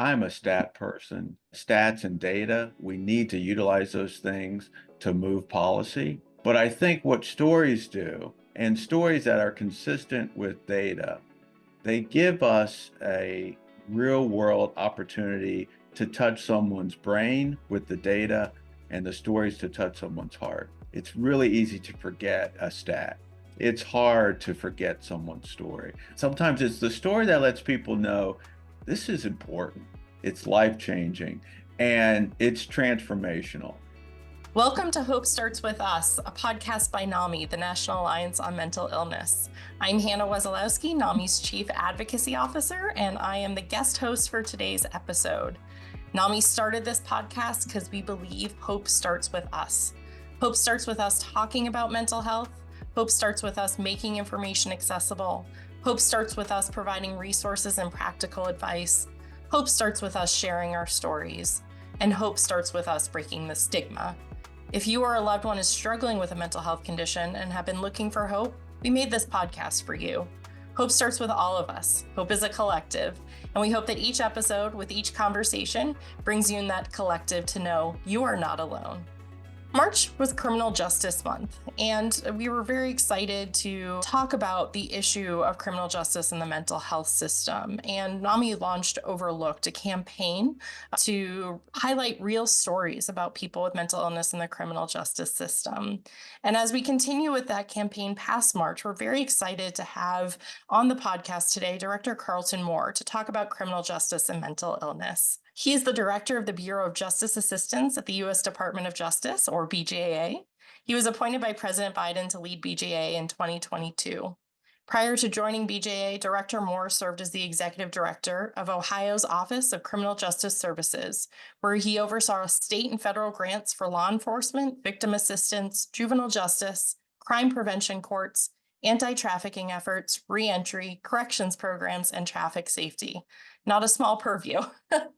I'm a stat person. Stats and data, we need to utilize those things to move policy. But I think what stories do, and stories that are consistent with data, they give us a real world opportunity to touch someone's brain with the data and the stories to touch someone's heart. It's really easy to forget a stat. It's hard to forget someone's story. Sometimes it's the story that lets people know this is important, it's life-changing, and it's transformational. Welcome to Hope Starts With Us, a podcast by NAMI, the National Alliance on Mental Illness. I'm Hannah Wesolowski, NAMI's Chief Advocacy Officer, and I am the guest host for today's episode. NAMI started this podcast because we believe hope starts with us. Hope starts with us talking about mental health. Hope starts with us making information accessible. Hope starts with us providing resources and practical advice. Hope starts with us sharing our stories. And hope starts with us breaking the stigma. If you or a loved one is struggling with a mental health condition and have been looking for hope, we made this podcast for you. Hope starts with all of us. Hope is a collective, and we hope that each episode, with each conversation, brings you in that collective to know you are not alone. March was Criminal Justice Month, and we were very excited to talk about the issue of criminal justice in the mental health system. And NAMI launched Overlooked, a campaign to highlight real stories about people with mental illness in the criminal justice system. And as we continue with that campaign past March, we're very excited to have on the podcast today Director Karhlton Moore to talk about criminal justice and mental illness. He is the director of the Bureau of Justice Assistance at the U.S. Department of Justice, or BJA. He was appointed by President Biden to lead BJA in 2022. Prior to joining BJA, Director Moore served as the executive director of Ohio's Office of Criminal Justice Services, where he oversaw state and federal grants for law enforcement, victim assistance, juvenile justice, crime prevention courts, anti-trafficking efforts, reentry, corrections programs, and traffic safety. Not a small purview.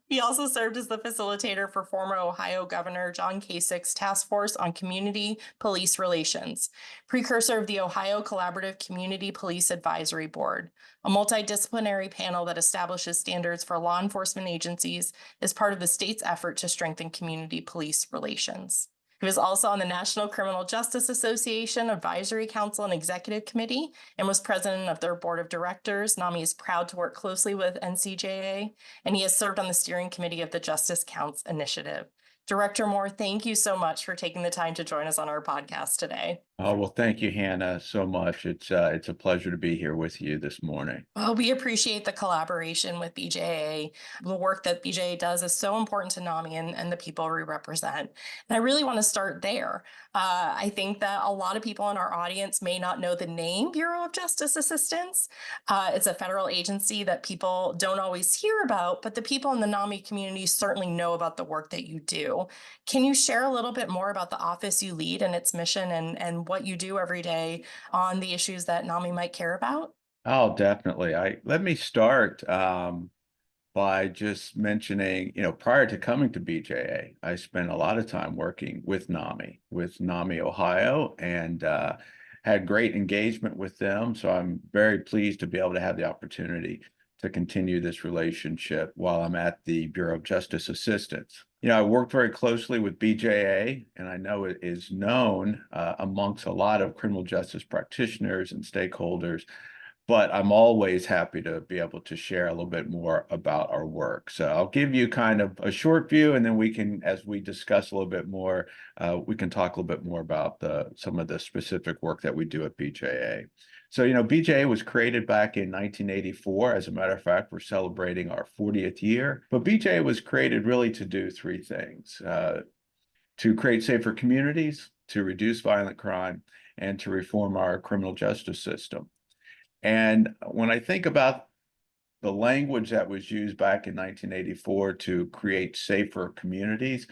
He also served as the facilitator for former Ohio Governor John Kasich's Task Force on Community Police Relations, precursor of the Ohio Collaborative Community Police Advisory Board, a multidisciplinary panel that establishes standards for law enforcement agencies as part of the state's effort to strengthen community police relations. He was also on the National Criminal Justice Association Advisory Council and Executive Committee and was president of their board of directors. NAMI is proud to work closely with NCJA, and he has served on the steering committee of the Justice Counts Initiative. Director Moore, thank you so much for taking the time to join us on our podcast today. Oh, well, thank you, Hannah, so much. It's a pleasure to be here with you this morning. Well, we appreciate the collaboration with BJA. The work that BJA does is so important to NAMI and the people we represent. And I really want to start there. I think that a lot of people in our audience may not know the name Bureau of Justice Assistance. It's a federal agency that people don't always hear about, but the people in the NAMI community certainly know about the work that you do. Can you share a little bit more about the office you lead and its mission and what you do every day on the issues that NAMI might care about? Oh, definitely. Let me start by just mentioning, prior to coming to BJA, I spent a lot of time working with NAMI Ohio, and had great engagement with them. So I'm very pleased to be able to have the opportunity to continue this relationship while I'm at the Bureau of Justice Assistance. I worked very closely with BJA, and I know it is known amongst a lot of criminal justice practitioners and stakeholders, but I'm always happy to be able to share a little bit more about our work. So I'll give you kind of a short view, and then we can, as we discuss a little bit more, we can talk a little bit more about some of the specific work that we do at BJA. So, BJA was created back in 1984. As a matter of fact, we're celebrating our 40th year. But BJA was created really to do three things: to create safer communities, to reduce violent crime, and to reform our criminal justice system. And when I think about the language that was used back in 1984 to create safer communities,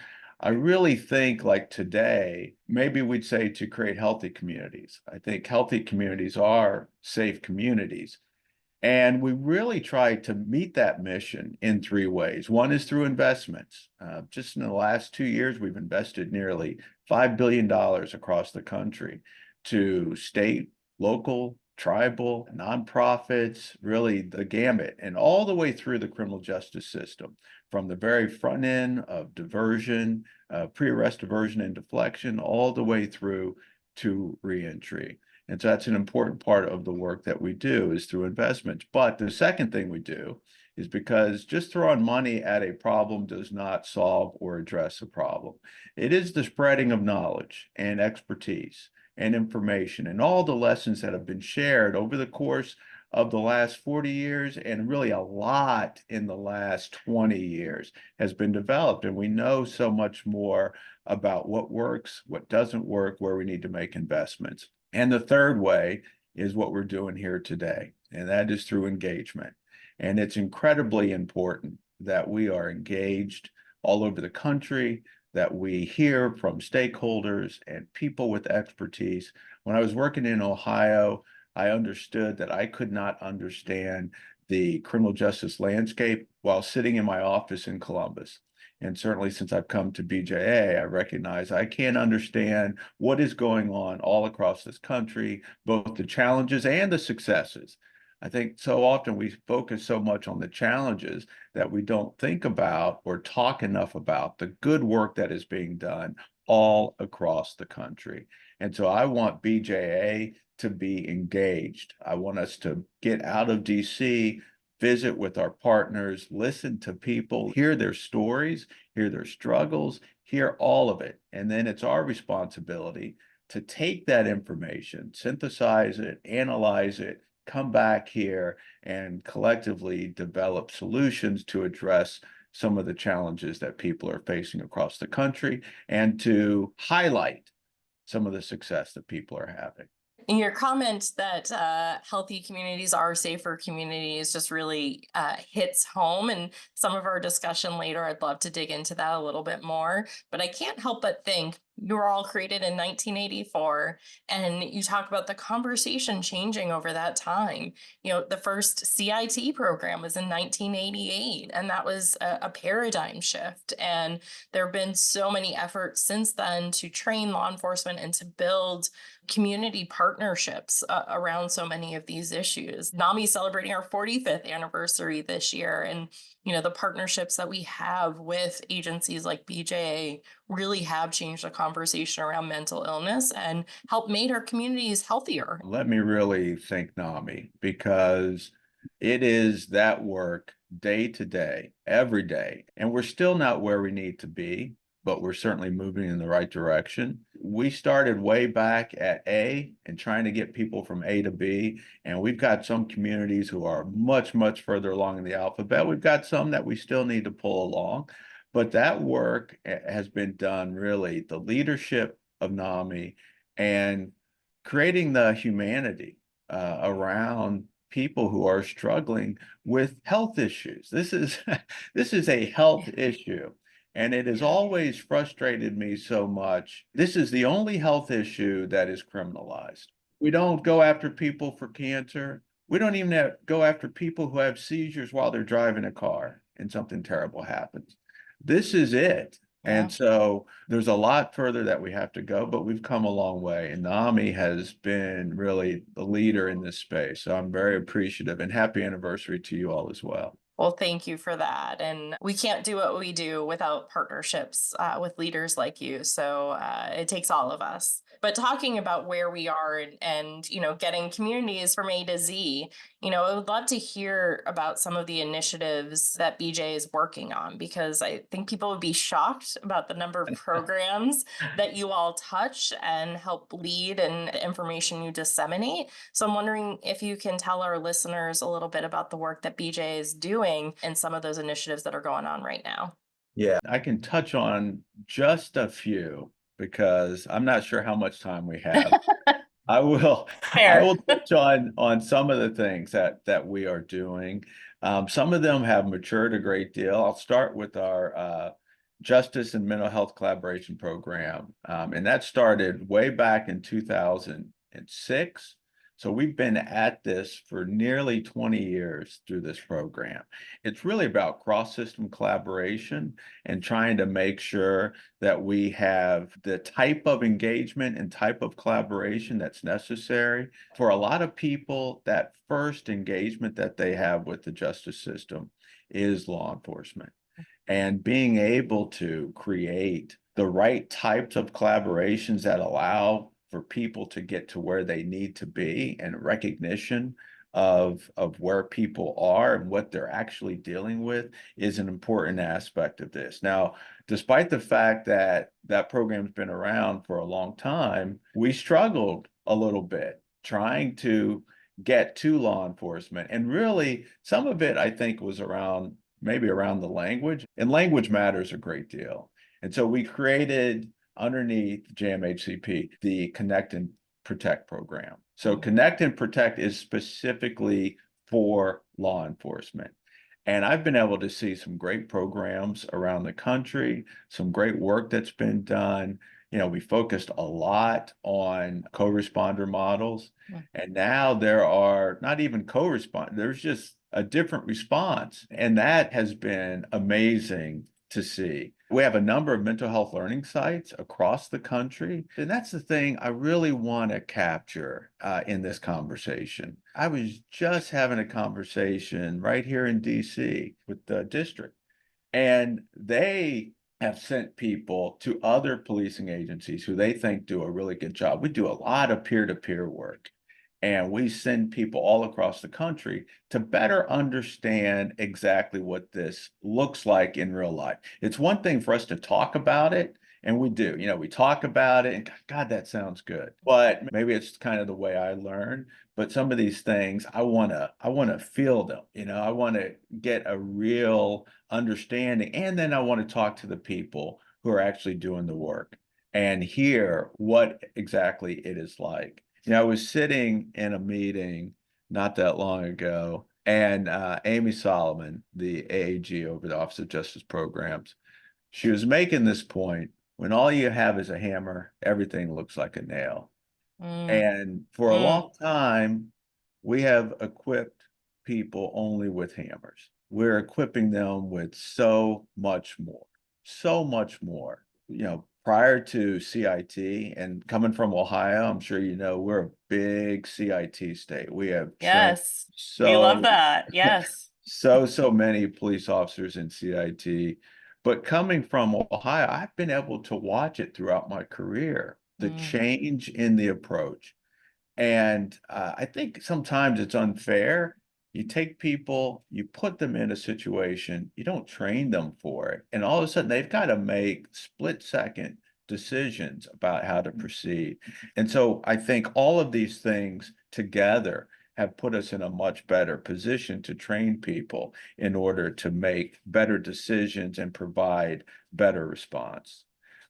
I really think, like today, maybe we'd say to create healthy communities. I think healthy communities are safe communities. And we really try to meet that mission in three ways. One is through investments. Just in the last 2 years, we've invested nearly $5 billion across the country to state, local, tribal, nonprofits, really the gamut, and all the way through the criminal justice system, from the very front end of diversion, pre-arrest diversion and deflection, all the way through to reentry. And so that's an important part of the work that we do is through investments. But the second thing we do is because just throwing money at a problem does not solve or address a problem. It is the spreading of knowledge and expertise and information and all the lessons that have been shared over the course of the last 40 years, and really a lot in the last 20 years has been developed. And we know so much more about what works, what doesn't work, where we need to make investments. And the third way is what we're doing here today, and that is through engagement. And it's incredibly important that we are engaged all over the country, that we hear from stakeholders and people with expertise. When I was working in Ohio, I understood that I could not understand the criminal justice landscape while sitting in my office in Columbus. And certainly since I've come to BJA, I recognize I can't understand what is going on all across this country, both the challenges and the successes. I think so often we focus so much on the challenges that we don't think about or talk enough about the good work that is being done all across the country. And so I want BJA to be engaged. I want us to get out of DC, visit with our partners, listen to people, hear their stories, hear their struggles, hear all of it. And then it's our responsibility to take that information, synthesize it, analyze it, come back here and collectively develop solutions to address some of the challenges that people are facing across the country and to highlight some of the success that people are having. In your comment that healthy communities are safer communities just really hits home. And some of our discussion later, I'd love to dig into that a little bit more. But I can't help but think you were all created in 1984, and you talk about the conversation changing over that time. The first CIT program was in 1988, and that was a paradigm shift. And there have been so many efforts since then to train law enforcement and to build community partnerships around so many of these issues. NAMI celebrating our 45th anniversary this year, and the partnerships that we have with agencies like BJA really have changed the conversation around mental illness and helped made our communities healthier. Let me really thank NAMI, because it is that work day to day, every day, and we're still not where we need to be, but we're certainly moving in the right direction. We started way back at A and trying to get people from A to B, and we've got some communities who are much, much further along in the alphabet. We've got some that we still need to pull along, but that work has been done, really, the leadership of NAMI and creating the humanity around people who are struggling with health issues. This is this is a health issue. And it has always frustrated me so much. This is the only health issue that is criminalized. We don't go after people for cancer. We don't even go after people who have seizures while they're driving a car and something terrible happens. This is it. Yeah. And so there's a lot further that we have to go, but we've come a long way. And NAMI has been really the leader in this space. So I'm very appreciative, and happy anniversary to you all as well. Well, thank you for that. And we can't do what we do without partnerships with leaders like you. So it takes all of us. But talking about where we are and getting communities from A to Z, I would love to hear about some of the initiatives that BJ is working on, because I think people would be shocked about the number of programs that you all touch and help lead and the information you disseminate. So I'm wondering if you can tell our listeners a little bit about the work that BJ is doing and some of those initiatives that are going on right now. Yeah, I can touch on just a few because I'm not sure how much time we have. I will I Fair. will touch on some of the things that we are doing. Some of them have matured a great deal. I'll start with our Justice and Mental Health Collaboration Program, and that started way back in 2006. So we've been at this for nearly 20 years through this program. It's really about cross-system collaboration and trying to make sure that we have the type of engagement and type of collaboration that's necessary. For a lot of people, that first engagement that they have with the justice system is law enforcement. And being able to create the right types of collaborations that allow for people to get to where they need to be and recognition of where people are and what they're actually dealing with is an important aspect of this. Now, despite the fact that that program's been around for a long time, we struggled a little bit trying to get to law enforcement. And really, some of it, I think, was around maybe around the language, and language matters a great deal. And so we created underneath JMHCP the Connect and Protect program. So Connect and Protect is specifically for law enforcement. And I've been able to see some great programs around the country, some great work that's been done. We focused a lot on co-responder models. And now there are not even co-respond, there's just a different response. And that has been amazing to see. We have a number of mental health learning sites across the country. And that's the thing I really want to capture in this conversation. I was just having a conversation right here in DC with the district, and they have sent people to other policing agencies who they think do a really good job. We do a lot of peer-to-peer work. And we send people all across the country to better understand exactly what this looks like in real life. It's one thing for us to talk about it, and we do. We talk about it, and God, that sounds good. But maybe it's kind of the way I learn. But some of these things, I wanna feel them. I want to get a real understanding, and then I want to talk to the people who are actually doing the work and hear what exactly it is like. I was sitting in a meeting not that long ago, and Amy Solomon, the AAG over the Office of Justice Programs, she was making this point: when all you have is a hammer, everything looks like a nail. Mm, And for a mm. long time, we have equipped people only with hammers. We're equipping them with so much more, so much more. Prior to CIT and coming from Ohio, I'm sure we're a big CIT state. We have trained Yes, we love so that. Yes. so many police officers in CIT. But coming from Ohio, I've been able to watch it throughout my career, the Mm, change in the approach. And I think sometimes it's unfair. You take people, you put them in a situation, you don't train them for it. And all of a sudden, they've got to make split-second decisions about how to proceed. And so I think all of these things together have put us in a much better position to train people in order to make better decisions and provide better response.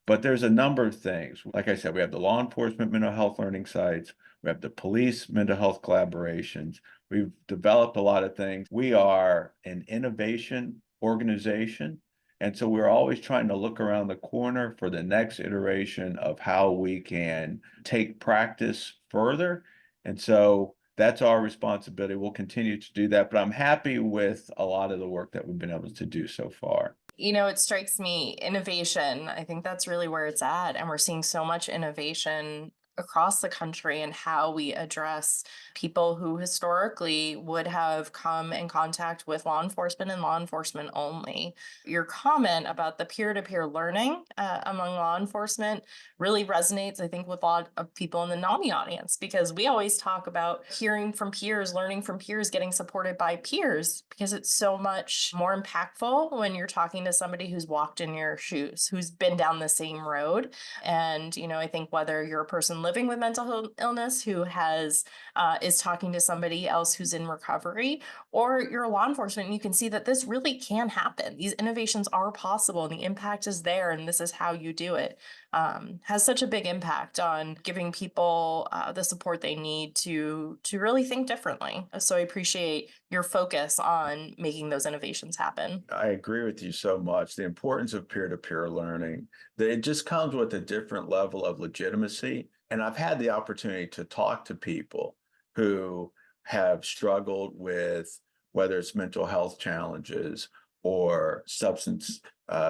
But there's a number of things. Like I said, we have the law enforcement mental health learning sites. We have the police mental health collaborations. We've developed a lot of things. We are an innovation organization. And so we're always trying to look around the corner for the next iteration of how we can take practice further. And so that's our responsibility. We'll continue to do that. But I'm happy with a lot of the work that we've been able to do so far. It strikes me, innovation. I think that's really where it's at. And we're seeing so much innovation across the country and how we address people who historically would have come in contact with law enforcement and law enforcement only. Your comment about the peer-to-peer learning among law enforcement really resonates, I think, with a lot of people in the NAMI audience, because we always talk about hearing from peers, learning from peers, getting supported by peers, because it's so much more impactful when you're talking to somebody who's walked in your shoes, who's been down the same road. And, I think whether you're a person living with mental illness who is talking to somebody else who's in recovery, or you're a law enforcement, and you can see that this really can happen. These innovations are possible and the impact is there, and this is how you do it. Has such a big impact on giving people the support they need to really think differently. So I appreciate your focus on making those innovations happen. I agree with you so much. The importance of peer-to-peer learning, that it just comes with a different level of legitimacy. And I've had the opportunity to talk to people who have struggled with whether it's mental health challenges or substance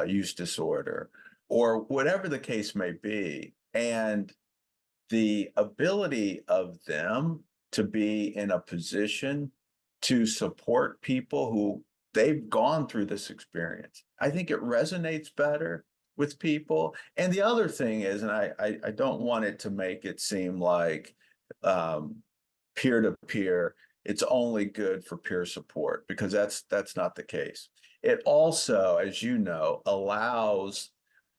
use disorder or whatever the case may be. And the ability of them to be in a position to support people who they've gone through this experience. I think it resonates better with people. And the other thing is, and I don't want it to make it seem like um, peer to peer, it's only good for peer support because that's not the case. It also, as you know, allows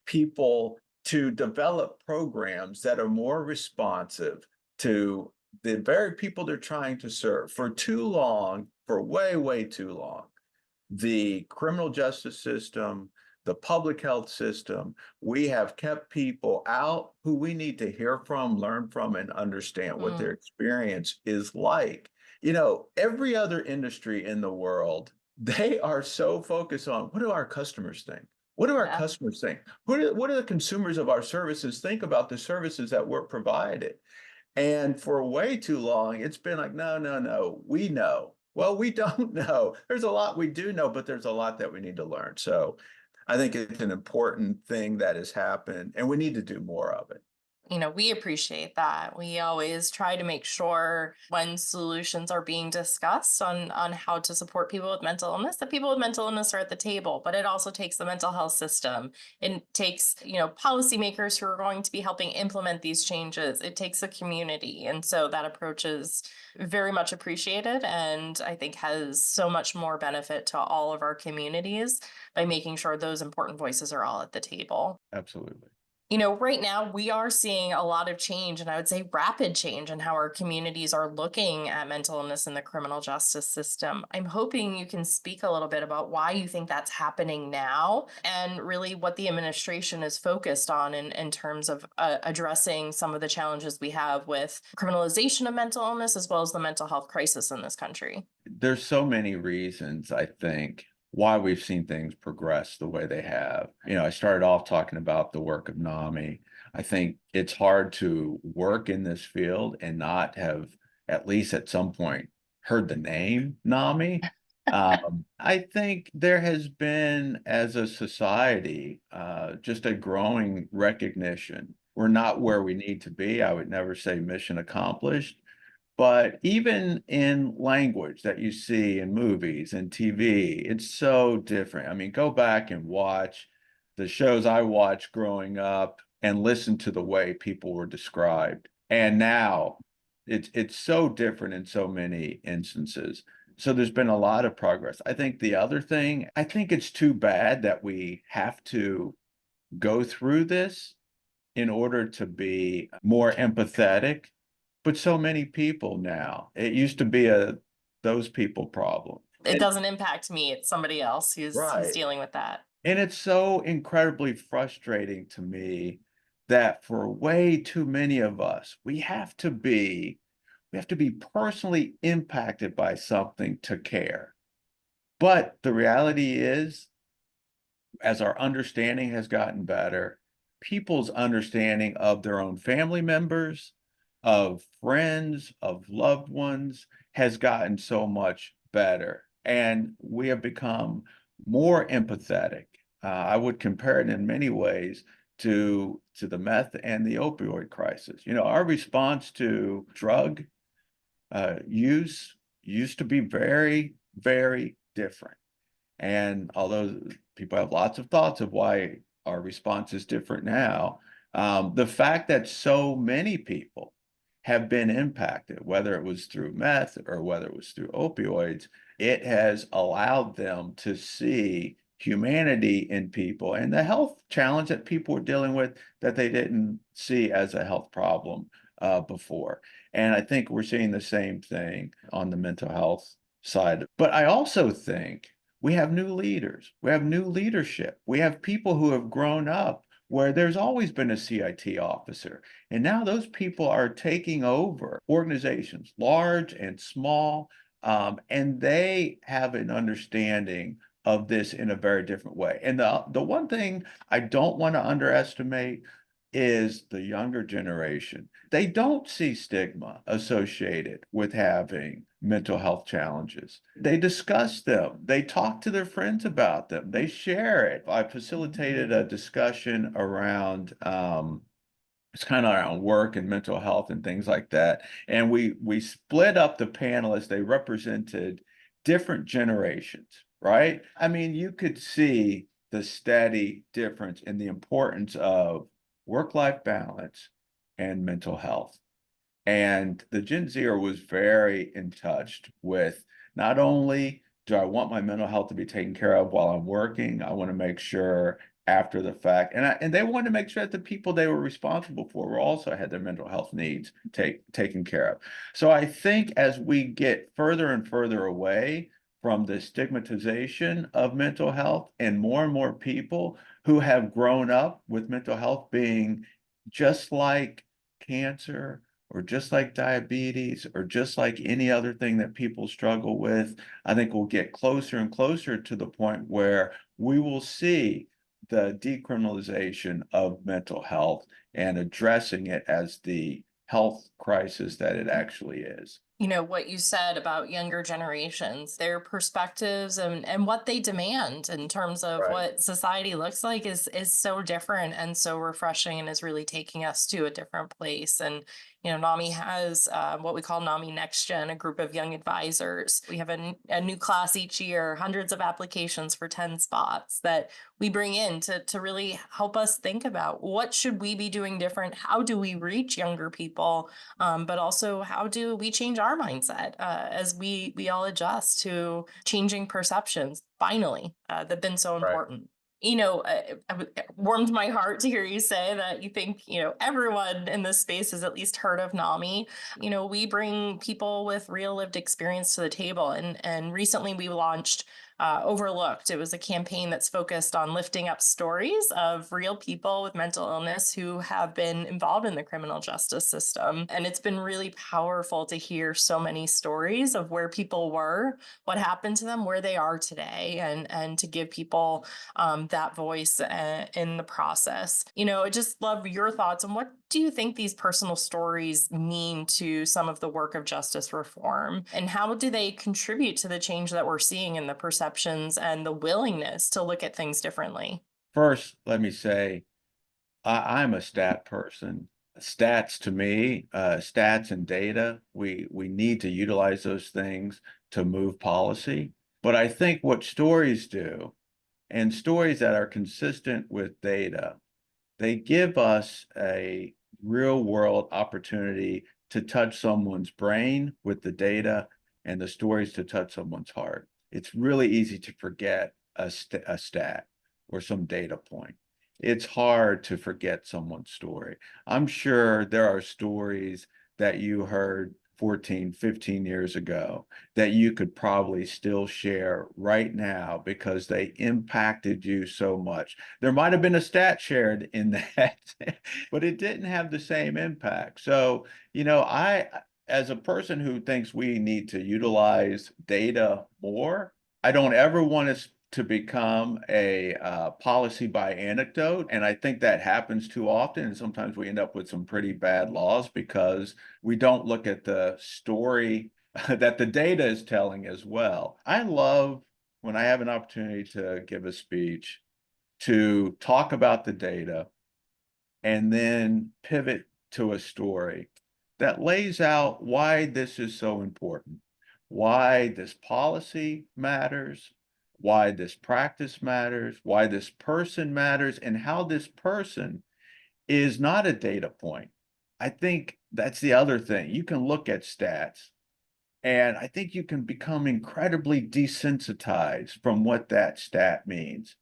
people to develop programs that are more responsive to the very people they're trying to serve. For too long, for way, way too long, the criminal justice system, the public health system, we have kept people out who we need to hear from, learn from, and understand what their Mm, experience is like. You know, every other industry in the world, they are so focused on what do our customers think? What do our yeah. customers think? What do the consumers of our services think about the services that we're provided? And for way too long, it's been like, no, no, no, we know. Well, we don't know. There's a lot we do know, but there's a lot that we need to learn. So I think it's an important thing that has happened, and we need to do more of it. We appreciate that. We always try to make sure when solutions are being discussed on how to support people with mental illness, that people with mental illness are at the table. But it also takes the mental health system. It takes, policymakers who are going to be helping implement these changes. It takes a community. And so that approach is very much appreciated and I think has so much more benefit to all of our communities by making sure those important voices are all at the table. Absolutely. Right now we are seeing a lot of change, and I would say rapid change in how our communities are looking at mental illness in the criminal justice system. I'm hoping you can speak a little bit about why you think that's happening now and really what the administration is focused on in terms of addressing some of the challenges we have with criminalization of mental illness as well as the mental health crisis in this country. There's so many reasons, I think, why we've seen things progress the way they have. You know, I started off talking about the work of NAMI. I think it's hard to work in this field and not have, at least at some point, heard the name NAMI. I think there has been, as a society, just a growing recognition. We're not where we need to be. I would never say mission accomplished, but even in language that you see in movies and TV, it's so different. I mean, go back and watch the shows I watched growing up and listen to the way people were described. And now it's so different in so many instances. So there's been a lot of progress. I think the other thing, I think it's too bad that we have to go through this in order to be more empathetic. But so many people now, it used to be a those people problem. It doesn't impact me, it's somebody else who's Right. dealing with that. And it's so incredibly frustrating to me that for way too many of us, we have to be personally impacted by something to care. But the reality is, as our understanding has gotten better, people's understanding of their own family members, of friends, of loved ones has gotten so much better. And we have become more empathetic. I would compare it in many ways to the meth and the opioid crisis. You know, our response to drug use used to be very, very different. And although people have lots of thoughts of why our response is different now, the fact that so many people have been impacted, whether it was through meth or whether it was through opioids, it has allowed them to see humanity in people and the health challenge that people were dealing with that they didn't see as a health problem before. And I think we're seeing the same thing on the mental health side. But I also think we have new leaders. We have new leadership. We have people who have grown up where there's always been a CIT officer. And now those people are taking over organizations, large and small, and they have an understanding of this in a very different way. And the one thing I don't want to underestimate, is the younger generation. They don't see stigma associated with having mental health challenges. They discuss them. They talk to their friends about them. They share it. I facilitated a discussion around it's kind of around work and mental health and things like that. And we split up the panelists. They represented different generations, right? I mean, you could see the steady difference in the importance of work-life balance and mental health. And the Gen Zer was very in touch with not only do I want my mental health to be taken care of while I'm working, I want to make sure after the fact, and they wanted to make sure that the people they were responsible for were also had their mental health needs taken care of. So I think as we get further and further away from the stigmatization of mental health and more people who have grown up with mental health being just like cancer or just like diabetes or just like any other thing that people struggle with, I think we'll get closer and closer to the point where we will see the decriminalization of mental health and addressing it as the health crisis that it actually is. You know, what you said about younger generations, their perspectives and what they demand in terms of Right. what society looks like is so different and so refreshing and is really taking us to a different place. And NAMI has what we call NAMI Next Gen, a group of young advisors. We have a new class each year, hundreds of applications for 10 spots that we bring in to really help us think about what should we be doing different? How do we reach younger people? But also, how do we change our mindset as we all adjust to changing perceptions? Finally, that've been so Right. important. It warmed my heart to hear you say that you think everyone in this space has at least heard of NAMI. We bring people with real lived experience to the table, and recently we launched Overlooked. It was a campaign that's focused on lifting up stories of real people with mental illness who have been involved in the criminal justice system. And it's been really powerful to hear so many stories of where people were, what happened to them, where they are today, and to give people that voice in the process. I just love your thoughts on what do you think these personal stories mean to some of the work of justice reform, and how do they contribute to the change that we're seeing in the perceptions and the willingness to look at things differently? First, let me say I'm a stat person. Stats to me, stats and data, we need to utilize those things to move policy. But I think what stories do, and stories that are consistent with data, they give us a real world opportunity to touch someone's brain with the data and the stories to touch someone's heart. It's really easy to forget a stat or some data point. It's hard to forget someone's story. I'm sure there are stories that you heard 14, 15 years ago that you could probably still share right now because they impacted you so much. There might have been a stat shared in that, but it didn't have the same impact. So, as a person who thinks we need to utilize data more, I don't ever want us to become a policy by anecdote. And I think that happens too often. And sometimes we end up with some pretty bad laws because we don't look at the story that the data is telling as well. I love when I have an opportunity to give a speech to talk about the data and then pivot to a story that lays out why this is so important, why this policy matters, why this practice matters, why this person matters, and how this person is not a data point. I think that's the other thing. You can look at stats, and I think you can become incredibly desensitized from what that stat means.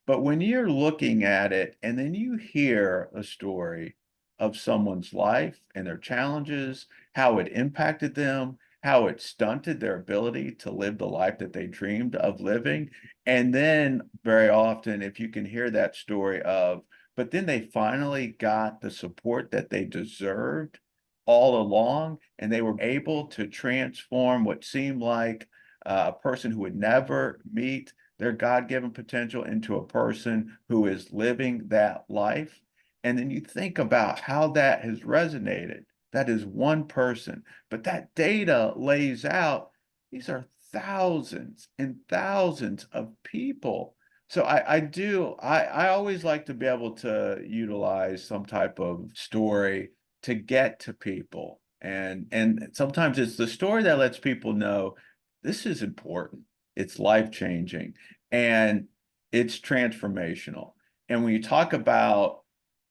But when you're looking at it and then you hear a story of someone's life and their challenges, how it impacted them, how it stunted their ability to live the life that they dreamed of living. And then very often, if you can hear that story of, but then they finally got the support that they deserved all along, and they were able to transform what seemed like a person who would never meet their God-given potential into a person who is living that life. And then you think about how that has resonated. That is one person, but that data lays out these are thousands and thousands of people. So I always like to be able to utilize some type of story to get to people. And sometimes it's the story that lets people know this is important. It's life-changing and it's transformational. And when you talk about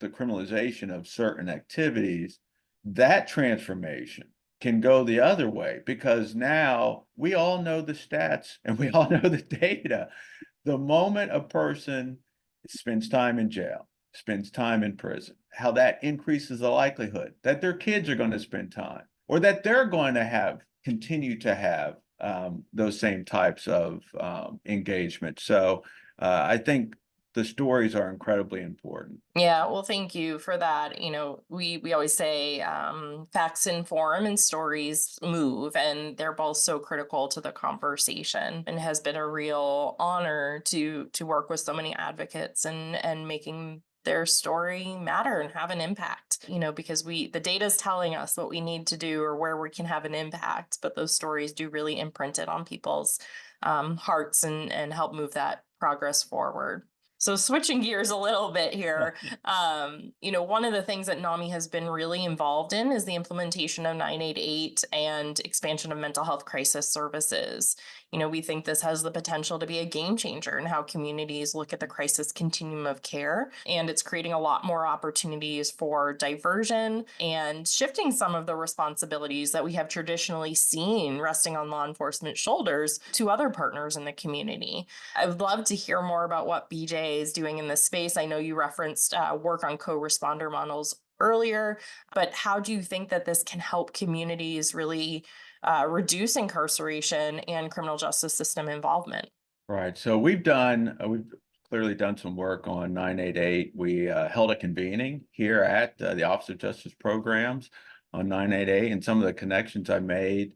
the criminalization of certain activities, that transformation can go the other way because now we all know the stats and we all know the data. The moment a person spends time in jail, spends time in prison, how that increases the likelihood that their kids are going to spend time or that they're going to continue to have those same types of engagement. So I think the stories are incredibly important. Yeah, well, thank you for that. We always say facts inform and stories move, and they're both so critical to the conversation. And it has been a real honor to work with so many advocates and making their story matter and have an impact. Because the data is telling us what we need to do or where we can have an impact, but those stories do really imprint it on people's hearts and help move that progress forward. So switching gears a little bit here, one of the things that NAMI has been really involved in is the implementation of 988 and expansion of mental health crisis services. We think this has the potential to be a game changer in how communities look at the crisis continuum of care, and it's creating a lot more opportunities for diversion and shifting some of the responsibilities that we have traditionally seen resting on law enforcement shoulders to other partners in the community. I would love to hear more about what BJA is doing in this space. I know you referenced work on co-responder models earlier, but how do you think that this can help communities really reduce incarceration and criminal justice system involvement? Right. So we've clearly done some work on 988. We held a convening here at the Office of Justice Programs on 988, and some of the connections I made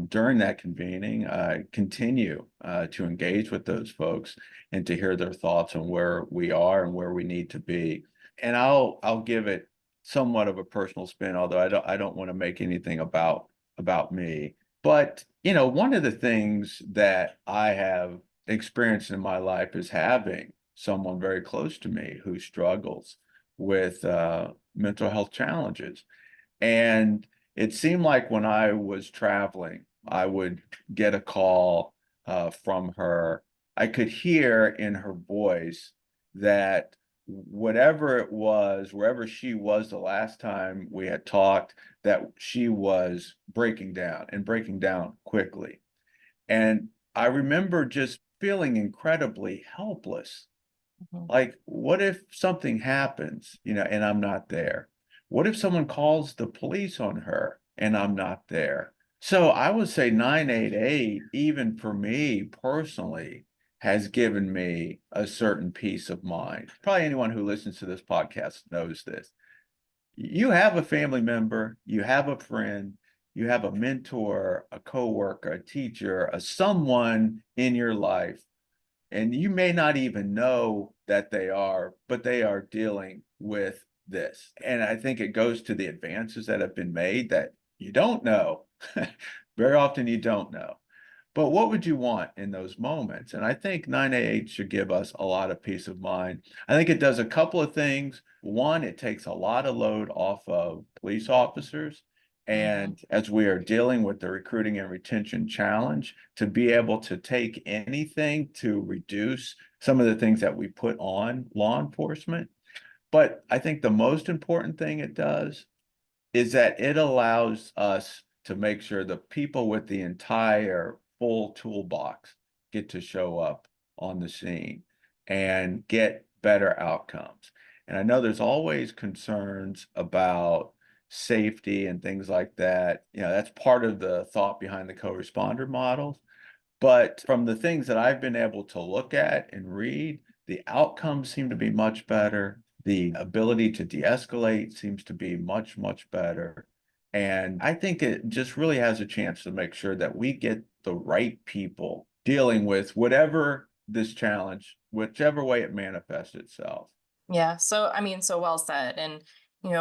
during that convening continue to engage with those folks and to hear their thoughts on where we are and where we need to be. And I'll give it somewhat of a personal spin, although I don't want to make anything about me. But one of the things that I have experienced in my life is having someone very close to me who struggles with mental health challenges. And it seemed like when I was traveling, I would get a call from her. I could hear in her voice that whatever it was, wherever she was the last time we had talked, that she was breaking down and breaking down quickly. And I remember just feeling incredibly helpless. Mhm. Like, what if something happens, and I'm not there? What if someone calls the police on her and I'm not there? So I would say 988, even for me personally, has given me a certain peace of mind. Probably anyone who listens to this podcast knows this. You have a family member, you have a friend, you have a mentor, a coworker, a teacher, a someone in your life, and you may not even know that they are, but they are dealing with this. And I think it goes to the advances that have been made that you don't know. Very often you don't know. But what would you want in those moments? And I think 988 should give us a lot of peace of mind. I think it does a couple of things. One, it takes a lot of load off of police officers. Mhm. And as we are dealing with the recruiting and retention challenge, to be able to take anything to reduce some of the things that we put on law enforcement. But I think the most important thing it does is that it allows us to make sure the people with the entire full toolbox get to show up on the scene and get better outcomes. And I know there's always concerns about safety and things like that. That's part of the thought behind the co-responder models. But from the things that I've been able to look at and read, the outcomes seem to be much better. The ability to de-escalate seems to be much, much better. And I think it just really has a chance to make sure that we get the right people dealing with whatever this challenge, whichever way it manifests itself. Yeah. So, I mean, so well said. And,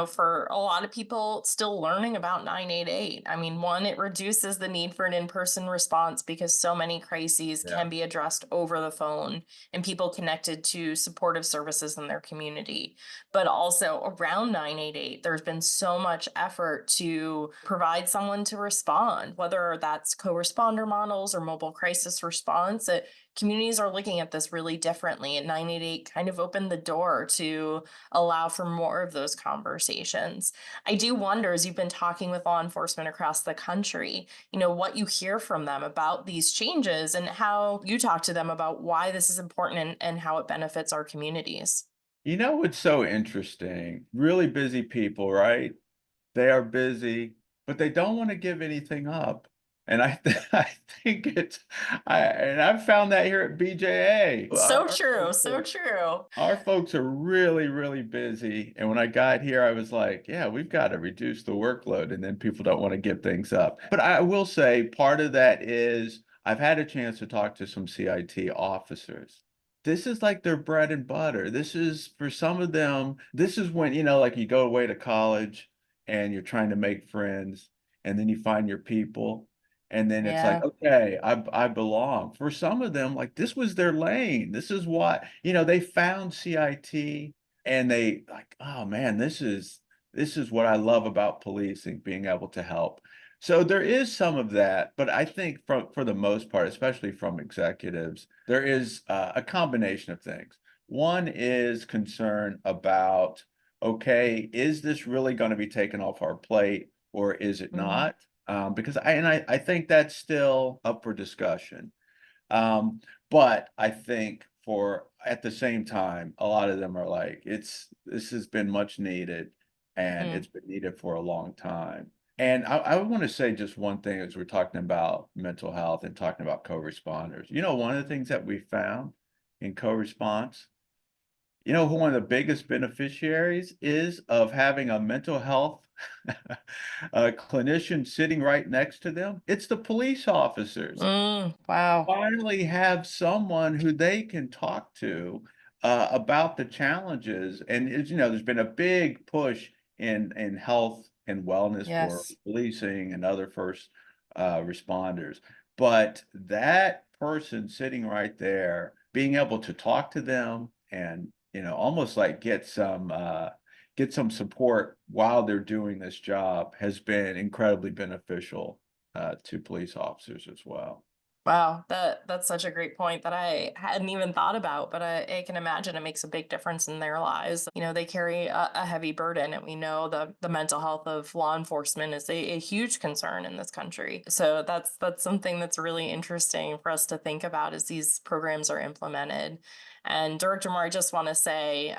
for a lot of people still learning about 988, I mean, one, it reduces the need for an in person response because so many crises Yeah. can be addressed over the phone and people connected to supportive services in their community. But also around 988, there's been so much effort to provide someone to respond, whether that's co responder models or mobile crisis response. Communities are looking at this really differently, and 988 kind of opened the door to allow for more of those conversations. I do wonder, as you've been talking with law enforcement across the country, what you hear from them about these changes and how you talk to them about why this is important and how it benefits our communities. You know what's so interesting? Really busy people, right? They are busy, but they don't wanna give anything up, and I think I've found that here at BJA. So Our true, folks so are true. our folks are really, really busy, and when I got here, I was like, "Yeah, we've gotta reduce the workload," and then people don't wanna give things up. But I will say part of that is I've had a chance to talk to some CIT officers. This is like their bread and butter. This is for some of them, this is when, like you go away to college and you're trying to make friends, and then you find your people, and then it's like, Yeah. okay, I belong. For some of them, like this was their lane. This is what, they found CIT and they like, oh man, this is what I love about policing, being able to help. So there is some of that, but I think for the most part, especially from executives, there is a combination of things. One is concern about, okay, is this really going to be taken off our plate or is it Mm, not? Because I think that's still up for discussion. Um, but I think for at the same time, a lot of them are like, this has been much needed and mm, it's been needed for a long time. And I want to say just one thing as we're talking about mental health and talking about co-responders. One of the things that we found in co-response, who one of the biggest beneficiaries is of having a mental health clinician sitting right next to them? It's the police officers wow. finally have someone who they can talk to about the challenges. And there's been a big push in health and wellness for Yes. policing and other first responders. But that person sitting right there, being able to talk to them and almost like get some support while they're doing this job has been incredibly beneficial to police officers as well. Wow, that's such a great point that I hadn't even thought about, but I can imagine it makes a big difference in their lives. They carry a heavy burden, and we know the mental health of law enforcement is a huge concern in this country. So that's something that's really interesting for us to think about as these programs are implemented. And Director Moore, I just want to say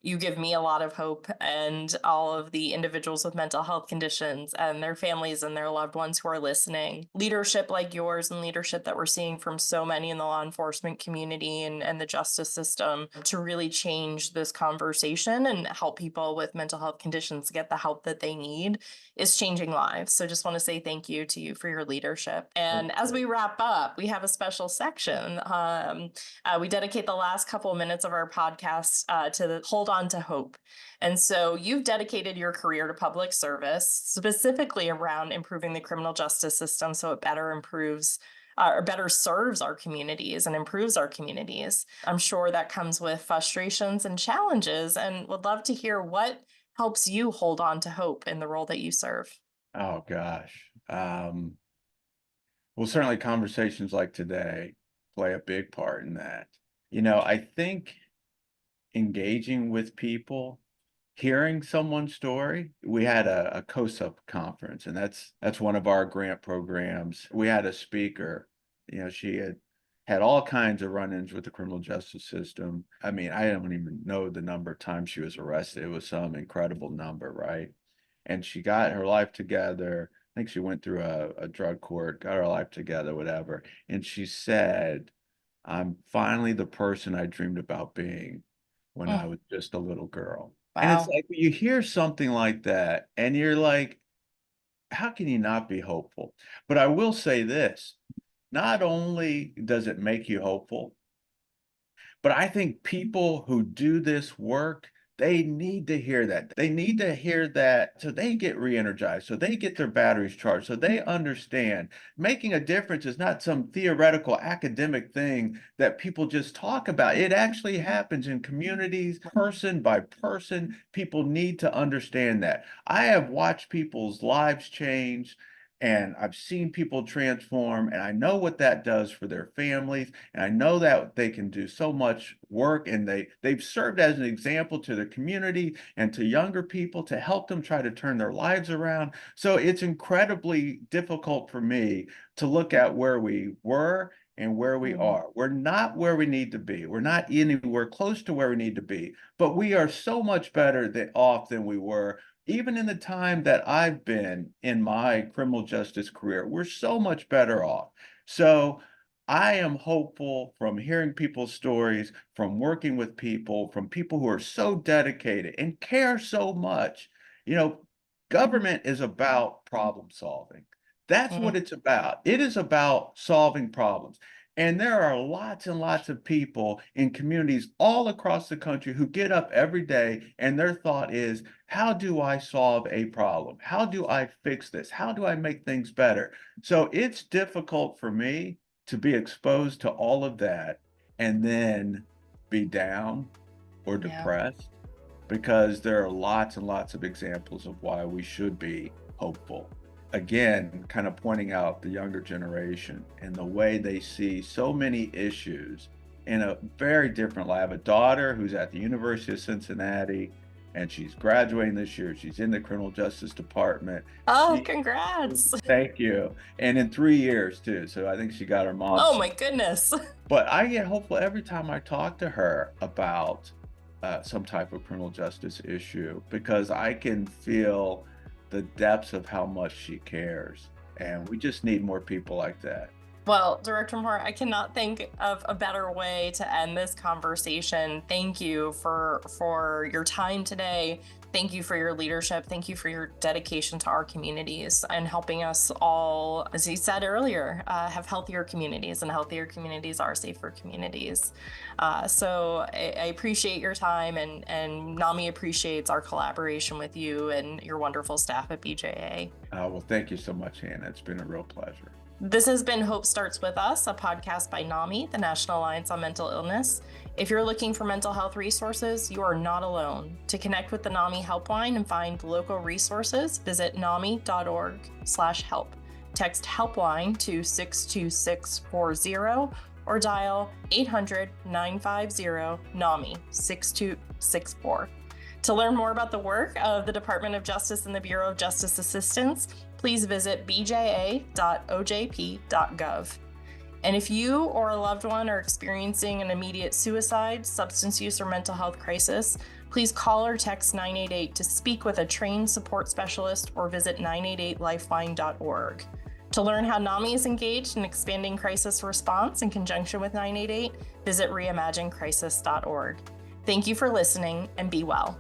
you give me a lot of hope, and all of the individuals with mental health conditions and their families and their loved ones who are listening. Leadership like yours and leadership that we're seeing from so many in the law enforcement community and the justice system to really change this conversation and help people with mental health conditions get the help that they need is changing lives. So just want to say thank you to you for your leadership. And as we wrap up, we have a special section. We dedicate the last couple of minutes of our podcast to hold on to hope. And so you've dedicated your career to public service, specifically around improving the criminal justice system so it better improves or better serves our communities and improves our communities. I'm sure that comes with frustrations and challenges, and would love to hear what helps you hold on to hope in the role that you serve. Oh gosh. Well, certainly conversations like today play a big part in that. I think engaging with people, hearing someone's story. We had a COSA conference, and that's one of our grant programs. We had a speaker, she had all kinds of run-ins with the criminal justice system. I mean, I don't even know the number of times she was arrested. It was some incredible number, right? And she got her life together. I think she went through a drug court, got her life together, whatever. And she said, I'm finally the person I dreamed about being when I Mm, was just a little girl. And it's wow. like when you hear something like that and you're like, how can you not be hopeful? But I will say this, not only does it make you hopeful, But I think people who do this work, they need to hear that. They need to hear that so they get re-energized, so they get their batteries charged, so they understand making a difference is not some theoretical academic thing that people just talk about. It actually happens in communities, person by person. People need to understand that. I have watched people's lives change. And I've seen people transform, and I know what that does for their families. And I know that they can do so much work, and they've served as an example to the community and to younger people to help them try to turn their lives around. So it's incredibly difficult for me to look at where we were and where we are. We're not where we need to be. We're not anywhere close to where we need to be, but we are so much better off than we were even in the time that I've been in my criminal justice career. We're so much better off. So I am hopeful from hearing people's stories, from working with people, from people who are so dedicated and care so much. You know, government is about problem solving. That's what it's about. It is about solving problems. And there are lots and lots of people in communities all across the country who get up every day and their thought is, how do I solve a problem? How do I fix this? How do I make things better? So it's difficult for me to be exposed to all of that and then be down or Yeah. depressed because there are lots and lots of examples of why we should be hopeful. Again, kind of pointing out the younger generation and the way they see so many issues in a very different light. I have a daughter who's at the University of Cincinnati and she's graduating this year. She's in the criminal justice department. Oh, She, congrats. thank you. And in 3 years too. So I think she got her mom's. Oh my goodness. But I get hopeful every time I talk to her about some type of criminal justice issue because I can feel the depths of how much she cares. And we just need more people like that. Well, Director Moore, I cannot think of a better way to end this conversation. Thank you for your time today. Thank you for your leadership. Thank you for your dedication to our communities and helping us all, as you said earlier, have healthier communities, and healthier communities are safer communities. So I appreciate your time, and NAMI appreciates our collaboration with you and your wonderful staff at BJA. Well, thank you so much, Hannah. It's been a real pleasure. This has been Hope Starts With Us, a podcast by NAMI, the National Alliance on Mental Illness. If you're looking for mental health resources, you are not alone. To connect with the NAMI helpline and find local resources, visit nami.org/help. Text helpline to 62640 or dial 800-950-NAMI 6264. To learn more about the work of the Department of Justice and the Bureau of Justice Assistance, please visit bja.ojp.gov. And if you or a loved one are experiencing an immediate suicide, substance use, or mental health crisis, please call or text 988 to speak with a trained support specialist or visit 988lifeline.org. To learn how NAMI is engaged in expanding crisis response in conjunction with 988, visit reimaginecrisis.org. Thank you for listening, and be well.